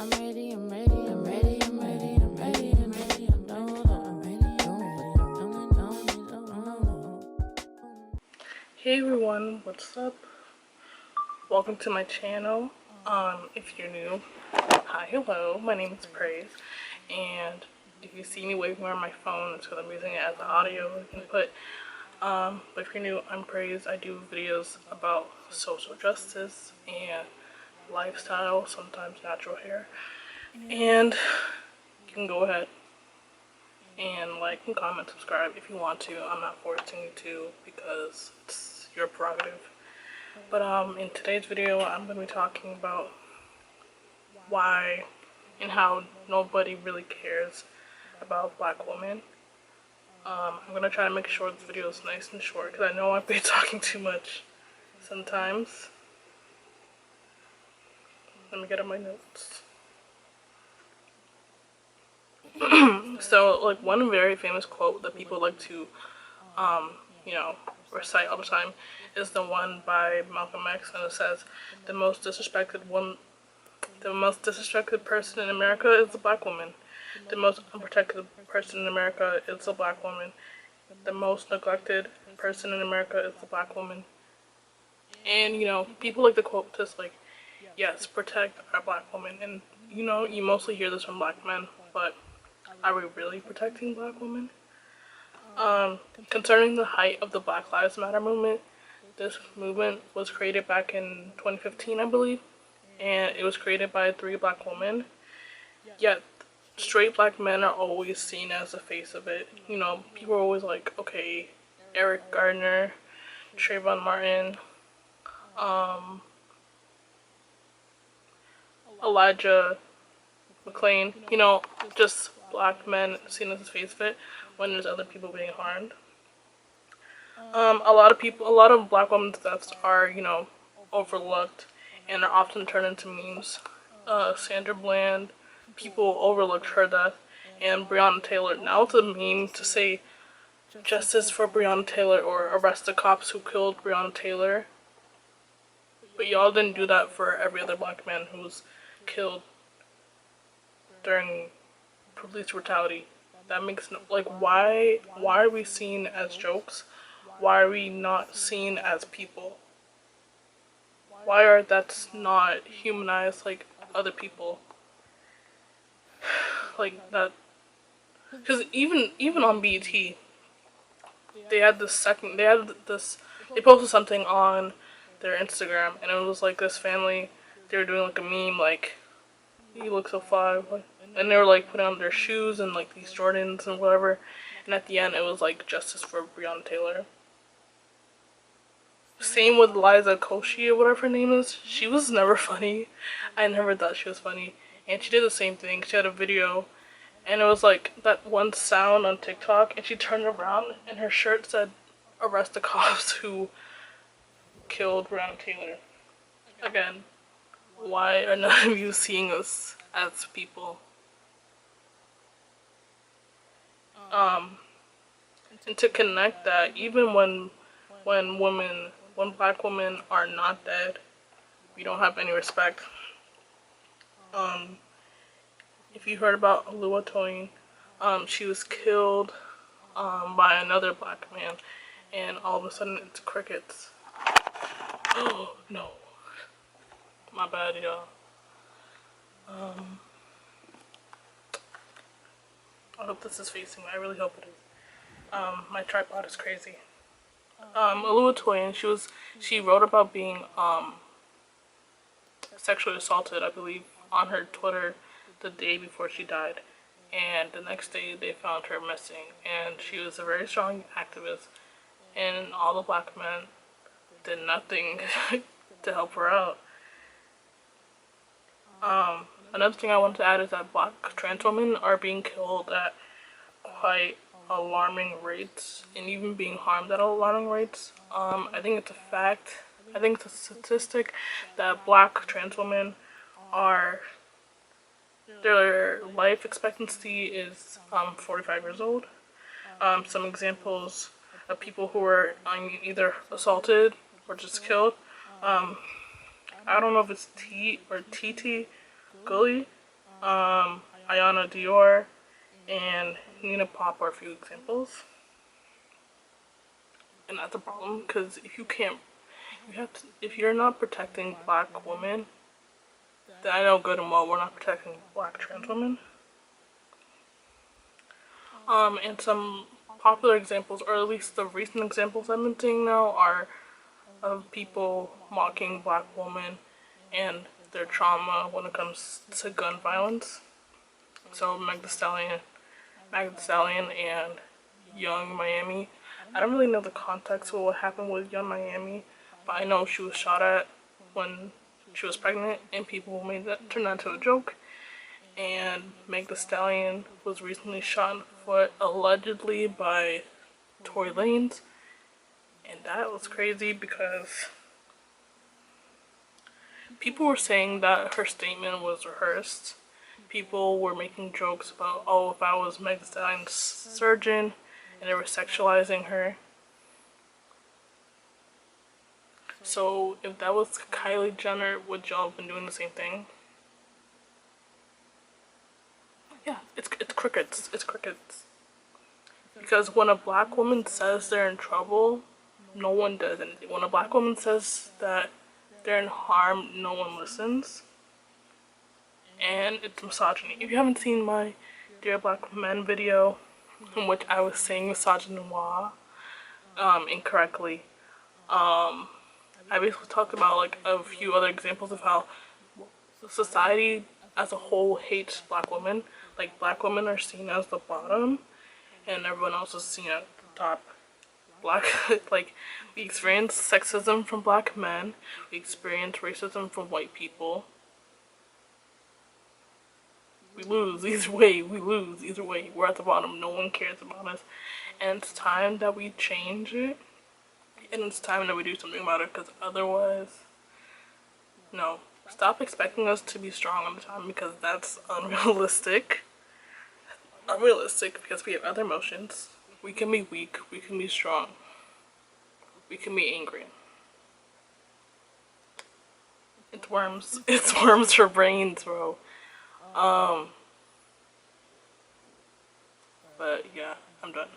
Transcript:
I'm ready, I'm ready, I'm ready, I'm ready, I'm ready, I'm ready, I'm done, I'm ready, Hey everyone, what's up? Welcome to my channel. If you're new, hi, hello, my name is Praise, and if you see me waving around my phone, it's because I'm using it as the audio input. But if you're new, I'm Praise. I do videos about social justice and lifestyle, sometimes natural hair, and you can go ahead and like and comment, subscribe if you want to. I'm not forcing you to because it's your prerogative. But in today's video, I'm going to be talking about why and how nobody really cares about black women. I'm going to try to make sure this video is nice and short because I know I've been talking too much sometimes. Let me get on my notes. So, like, one very famous quote that people like to, recite all the time is the one by Malcolm X, and it says, the most disrespected person in America is a black woman. The most unprotected person in America is a black woman. The most neglected person in America is a black woman. And, people like to quote this, like, yes, protect our black women. And, you mostly hear this from black men, but are we really protecting black women? Concerning the height of the Black Lives Matter movement, this movement was created back in 2015, I believe, and it was created by 3 black women. Yet, straight black men are always seen as the face of it. People are always like, okay, Eric Gardner, Trayvon Martin, Elijah McClain, just black men seen as the face of it when there's other people being harmed. A lot of black women's deaths are, overlooked and are often turned into memes. Sandra Bland, people overlooked her death, and Breonna Taylor. Now it's a meme to say justice for Breonna Taylor or arrest the cops who killed Breonna Taylor. But y'all didn't do that for every other black man who was killed during police brutality. That makes no, like, why are we seen as jokes? Why are we not seen as people? Why are that's not humanized like other people? Like that, because even on BET, they posted something on their Instagram, and it was like this family. They were doing like a meme, like, you look so fly, and they were like putting on their shoes and like these Jordans and whatever, and at the end it was like justice for Breonna Taylor. Same with Liza Koshy or whatever her name is. She was never funny. I never thought she was funny, and she did the same thing. She had a video, and it was like that one sound on TikTok, and she turned around and her shirt said, "Arrest the cops who killed Breonna Taylor." Again, why are none of you seeing us as people? And to connect that, even when black women are not dead, we don't have any respect. If you heard about Oluwatoyin, she was killed by another black man, and all of a sudden it's crickets. Oh no, my bad, y'all. I hope this is facing me. I really hope it is. My tripod is crazy. Oluwatoyin, she wrote about being sexually assaulted, I believe, on her Twitter the day before she died, and the next day they found her missing. And she was a very strong activist, and all the black men did nothing to help her out. Another thing I wanted to add is that black trans women are being killed at quite alarming rates, and even being harmed at alarming rates. I think it's a fact, I think it's a statistic that black trans women their life expectancy is 45 years old. Some examples of people who were either assaulted or just killed. I don't know if it's T or TT Gully. Ayana Dior, and Nina Pop are a few examples. And that's a problem, because if you can't, you have to, if you're not protecting black women, then I know good and well we're not protecting black trans women. And some popular examples, or at least the recent examples I've been seeing now, are of people mocking black women and their trauma when it comes to gun violence. So Meg Thee Stallion and Young Miami. I don't really know the context of what happened with Young Miami, but I know she was shot at when she was pregnant, and people made that turn that into a joke. And Meg Thee Stallion was recently shot in the foot, allegedly by Tory Lanez, and that was crazy because people were saying that her statement was rehearsed. People were making jokes about, oh, if I was Meg Thee Stallion's surgeon, and they were sexualizing her. So if that was Kylie Jenner, would y'all have been doing the same thing? Yeah, it's crickets. It's crickets. Because when a black woman says they're in trouble, no one does anything. When a black woman says that they're in harm, no one listens. And it's misogyny. If you haven't seen my Dear Black Men video, in which I was saying misogynoir incorrectly, I basically talked about like a few other examples of how society as a whole hates black women. Like, black women are seen as the bottom and everyone else is seen at the top. Like, we experience sexism from black men, we experience racism from white people. We lose either way, we're at the bottom, no one cares about us. And it's time that we change it, and it's time that we do something about it, because otherwise, no. Stop expecting us to be strong all the time, because that's unrealistic. Because we have other emotions. We can be weak, we can be strong, we can be angry. It's worms for brains, bro. But yeah, I'm done.